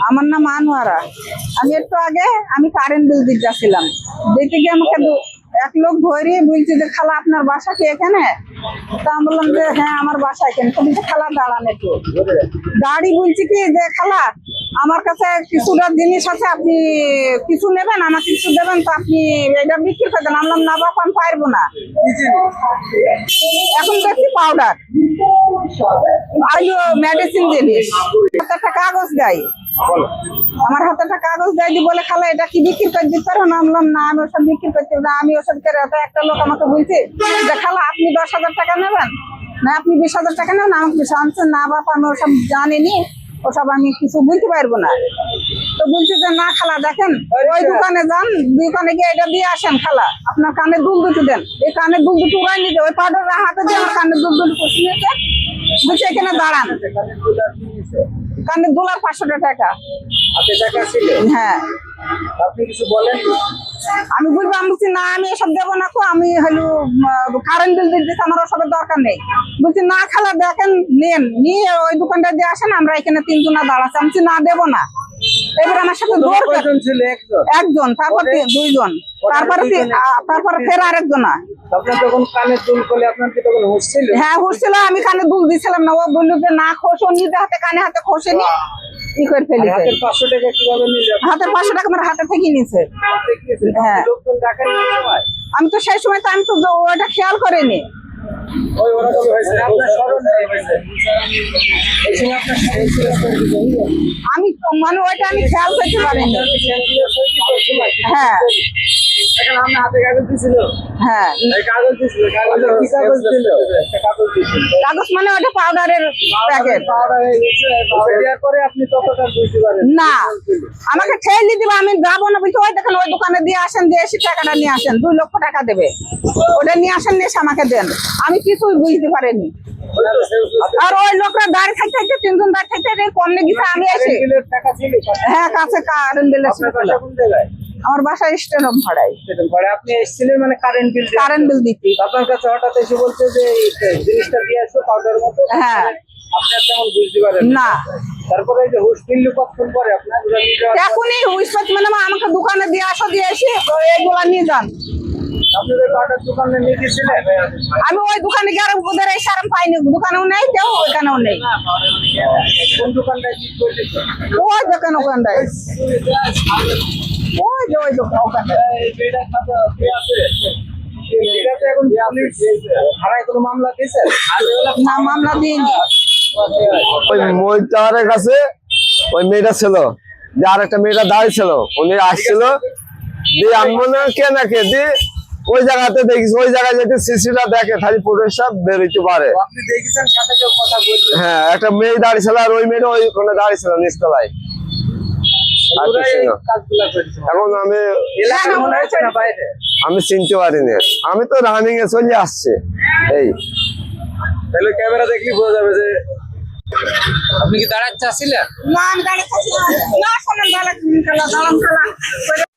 আমার নাম আনোয়ারা। আমি একটু আগে কারেন্ট বিল দিতে যাচ্ছিলাম, দিতে গিয়ে আমাকে এক লোক ধরে বলছে যে খালা আপনার বাসা কি এখানে? তা আমি বললাম যে হ্যাঁ আমার বাসা এখানে। তো বলছে খালা দাঁড়ান একটু। গাড়ি বলছি কি যে খালা আমার কাছে কিছুটা জিনিস আছে, আপনি কিছু নেবেন, আমাকে কিছু দেবেন, তো আপনি এটা বিক্রি করে দেন। আমি বললাম না বাপ আমি পারবো না। এখন দেখছি পাউডার আর মেডিসিন জিনিস। হাতে একটা কাগজ দেয়, আমার হাতে একটা কাগজ দেয় দি বলে খালা এটা কি বিক্রি করে দিতে পারো না? বললাম না আমি ওসব বিক্রি করতে না, আমি ওসব করে। একটা লোক আমাকে বলছে যে খালা আপনি 10,000 টাকা নেবেন না আপনি 20,000 টাকা নেবেন? আমাকে বলছে না বাপ আমি ওসব জানিনি, ওসব আমি কিছু বলতে পারবো না। তো বলছে যে না খালা দেখেন ওই দোকানে যান, দোকানে গিয়ে এটা দিয়ে আসেন খালা, আপনার কানে দুল দুটো দেন। এই কানের দুল দুটো উড়াই নিতে ওই পাউডার হাতে দিয়ে আমার কানের দুল দুটো কষে নিতে বলছে এখানে দাঁড়ান। কানের দুল আর 500 টাকা। হ্যাঁ আপনি কিছু বলেন? আমি বলবো আমি বলছি না আমি এসব দেবো না, আমি হলো কারেন্ট বিল দিতে আমার ওসবের দরকার নেই। বলছি না খালা দেখেন নেন, নিয়ে ওই দোকানটা দিয়ে আসেন, আমরা এখানে 3 জনা দাঁড়াচ্ছি। আমি বলছি না দেবো না। এবার আমার সাথে একজন, তারপর 2 জন, তারপরে ফের আরেকজন। আপনার যখন কানের দুল করলে আপনার কি তখন হুঁশ ছিল? হ্যাঁ হুঁশ ছিল, আমি কানে দুল দিছিলাম না। ও বললো যে না খোসো, নিজে হাতে কানে হাতে খোসেনি, ই করে ফেলেছে। হাতের 500 টাকা কিভাবে নিলে? হাতের 500 টাকা আমার হাতে থেকে নিছে। হ্যাঁ লোকজন ডাকেন না সময়? আমি তো সেই সময় তো আমি তো ওটা খেয়াল করিনি। ওই ওরা কবে হয়েছে আপনার স্মরণ নেই? হয়েছে এই সময় আপনার আমি মানে ওইটা আমি খেয়াল করতে পারিনি। হ্যাঁ এখন আমরা হাতে কাগজ দিছিল। হ্যাঁ এই কাগজ দিছিল, কাগজ কি কাগজ দিল? একটা কাগজ দিছিল। কাগজ মানে ওটা পাউডারের প্যাকেট। পাউডার হয়ে গেছে, দেওয়ার পরে আপনি ততটা বুঝতে পারেন না আমাকে ঠেলে দিবে, আমি যাবো না। বলছি ওই দেখেন ওই দোকানে দিয়ে আসেন, দিয়ে এসে টাকাটা নিয়ে আসেন, 2 লক্ষ টাকা দেবে, ওটা নিয়ে আসেন, নিয়ে এসে আমাকে দেন। আমি কিছুই বুঝতে পারিনি। আর ওই লোকরা দাঁড়িয়ে থাকতে 3 জন দাঁড়িয়ে থাকতে কম লেগে গেছে। আমি এসে টাকা ছিল? হ্যাঁ কাছে কারেন্ট বিল। কোন জায়গায়? আমার বাসা স্টেশন ভাড়াই। আপনি এসেছিলেন মানে কারেন্ট বিল দিতে। আপনার কাছে হঠাৎ এসে বলছে যে জিনিসটা দিয়ে আসো পাউডার মতো। হ্যাঁ আপনি তেমন বুঝতে পারেন না। তারপরে যে হুশ ফিরল কতক্ষণ পরে আপনার? এখনই হুইস মানে আমাকে দোকানে দিয়ে আসো, দিয়ে এসে এইগুলা নিয়ে যান। আপনি ওই পাউডার দোকানে নিয়ে গেছিলেন? আমি ওই দোকানে গিয়ে আর ওদের এই সারাম পাইনি, দোকানেও নেই, কেউ ওইখানেও নেই। কোন দোকানটায় কি করলেন? ওই দোকান ওখানটায়, ওই যে ওই দোকান ওখানটায়। এখন পুলিশ থানায় কোনো মামলা দিয়েছে? না মামলা দিইনি। ওই মহিলা টাওয়ারের কাছে ওই মেয়েটা ছিল, যে আর একটা মেয়েটা দাঁড়িয়ে ছিল, উনি আসছিল দিয়ে আমি মনে হয় কে না কে দিয়ে ওই জায়গাতে দেখিস, ওই জায়গায় যদি সিসিটা দেখে খালি পুলিশ সব বেরোতে পারে। আপনি দেখেছেন সাথে কেউ কথা বলছে? হ্যাঁ একটা মেয়ে দাঁড়িয়ে ছিল, আর ওই মেয়েটা ওইখানে দাঁড়িয়ে ছিল নিচতলায়। এখন আমি চিনতে পারিনি, আমি তো রানিং এ চলে আসছি। এই তাহলে ক্যামেরা দেখলে বোঝা যাবে যে আপনি কি দাঁড়াতে চাচ্ছিলেন? না আমি দাঁড়িয়ে থাকি না, শোনেন দাঁড়ান খালা।